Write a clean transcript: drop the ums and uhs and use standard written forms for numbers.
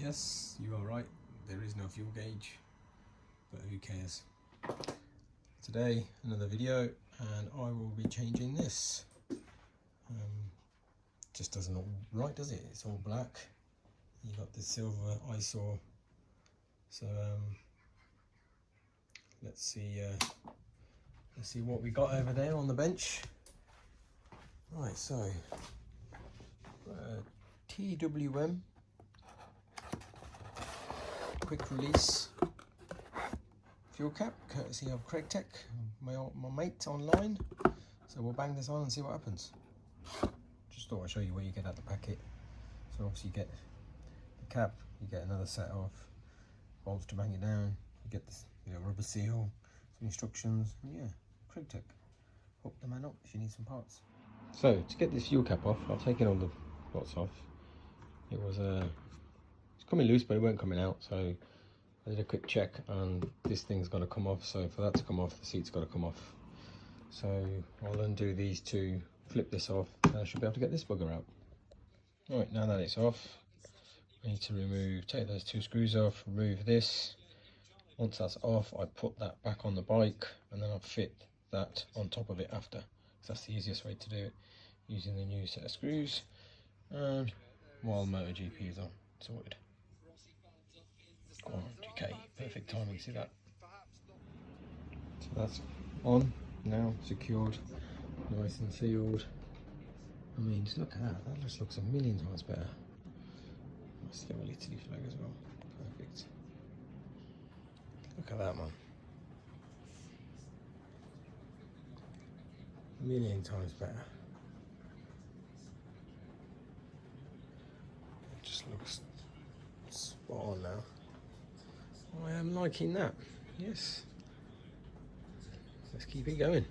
Yes, you are right, there is no fuel gauge, but who cares. Today, another video, and I will be changing this. Just doesn't look right, does it? It's all black. You got the silver eyesore. So let's see what we got over there on the bench. Right, so TWM quick release fuel cap, courtesy of Craig Tech, my mate online. So we'll bang this on and see what happens. Just thought I'd show you what you get out the packet. So obviously you get the cap, you get another set of bolts to bang it down, you get this rubber seal, some instructions, and yeah, Craig Tech. Hook the man up if you need some parts. So to get this fuel cap off, I've taken all the bolts off. It was it's coming loose, but it weren't coming out, so I did a quick check and this thing's got to come off. So for that to come off, the seat's got to come off. So I'll undo these two, flip this off, and I should be able to get this bugger out. Right, now that it's off, I need to take those two screws off, remove this. Once that's off, I put that back on the bike, and then I'll fit that on top of it after. So that's the easiest way to do it, using the new set of screws. And while MotoGP is on, sorted. Oh, okay, perfect timing, see that? So that's on now, secured, nice and sealed. I mean, just look at that, that just looks a million times better. Nice little Italy flag as well, perfect. Look at that, man. A million times better. It just looks spot on now. I am liking that, yes. Let's keep it going.